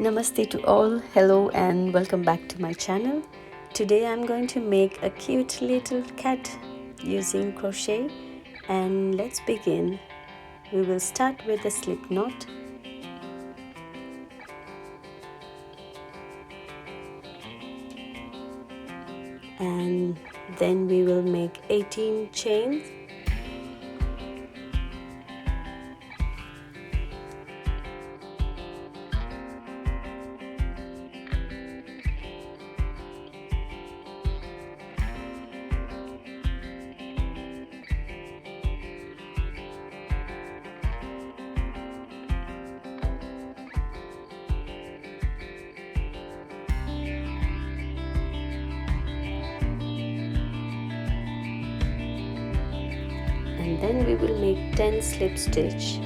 Namaste to all, hello and welcome back to my channel. Today I'm going to make a cute little cat using crochet, and let's begin. We will start with a slip knot and then we will make 18 chains. And then we will make 10 slip stitch.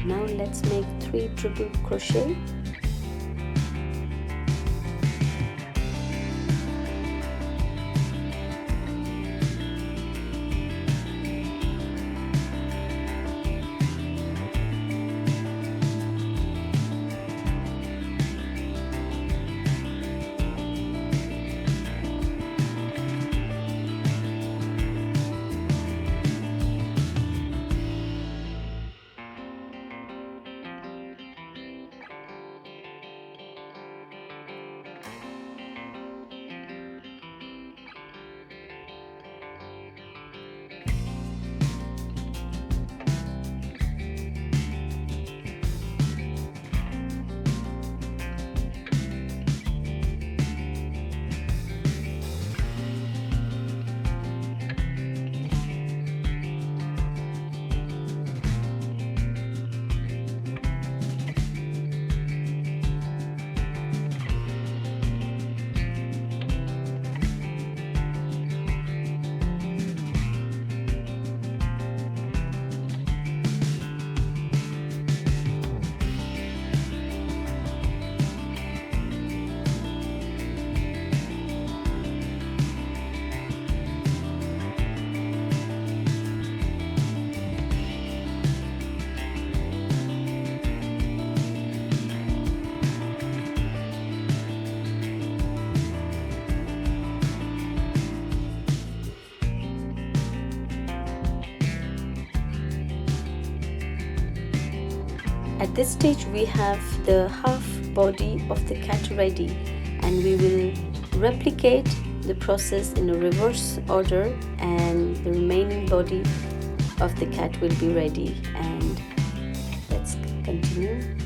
Now let's make 3 triple crochet. At this stage we have the half body of the cat ready, and we will replicate the process in a reverse order, and the remaining body of the cat will be ready. And let's continue.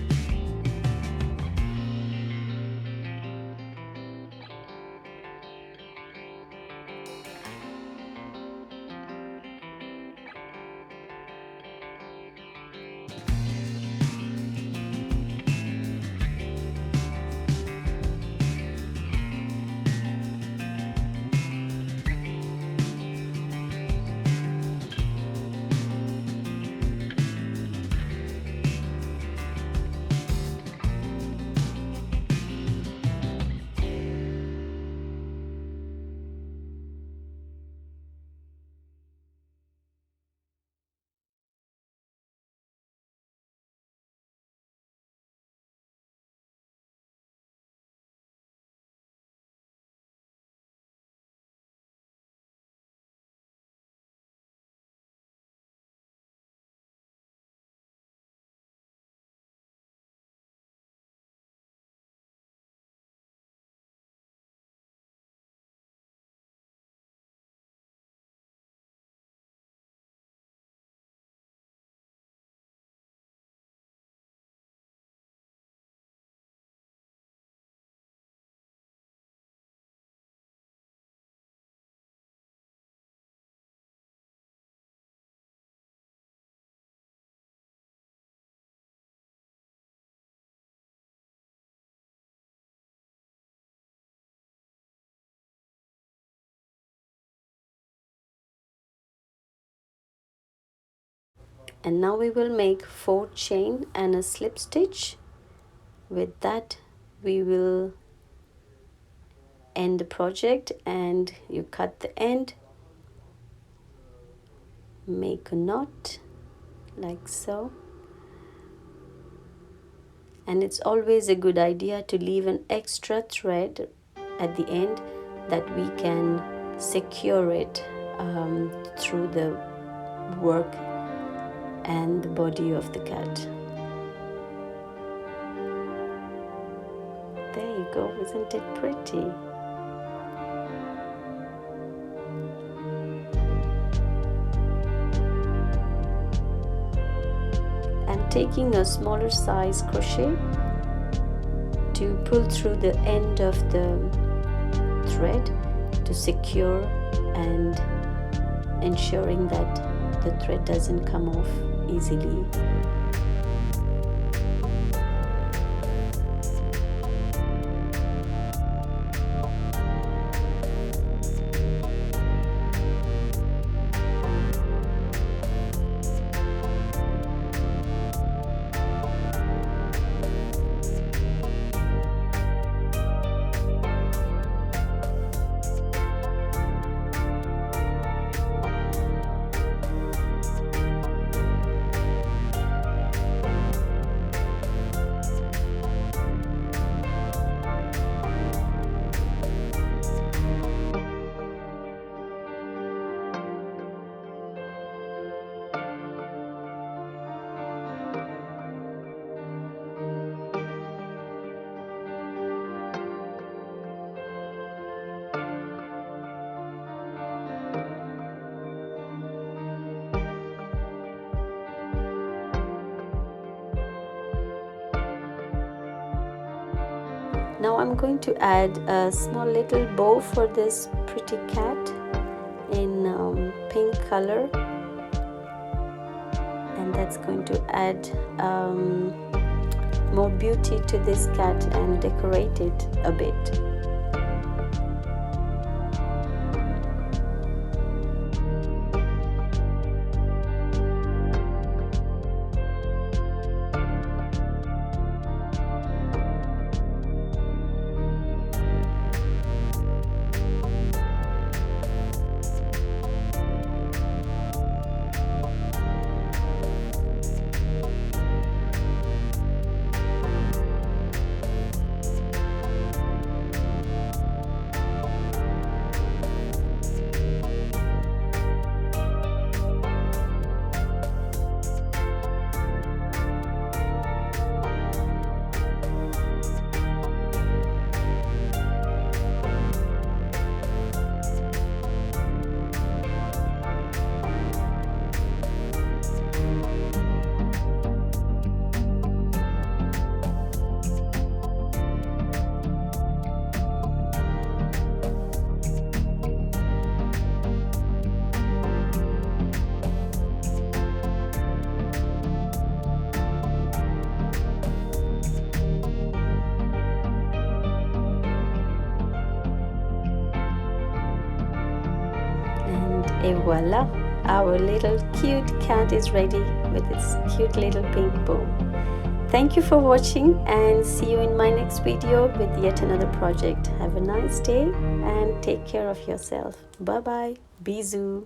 And now we will make 4 chain and a slip stitch. With that we will end the project, and you cut the end, make a knot like so. And it's always a good idea to leave an extra thread at the end that we can secure it through the work and the body of the cat. There you go, isn't it pretty? I'm taking a smaller size crochet to pull through the end of the thread to secure and ensuring that the thread doesn't come off easily. Now I'm going to add a small little bow for this pretty cat in pink color, and that's going to add more beauty to this cat and decorate it a bit. Et voila, our little cute cat is ready with its cute little pink bow. Thank you for watching, and see you in my next video with yet another project. Have a nice day and take care of yourself. Bye bye. Bisous.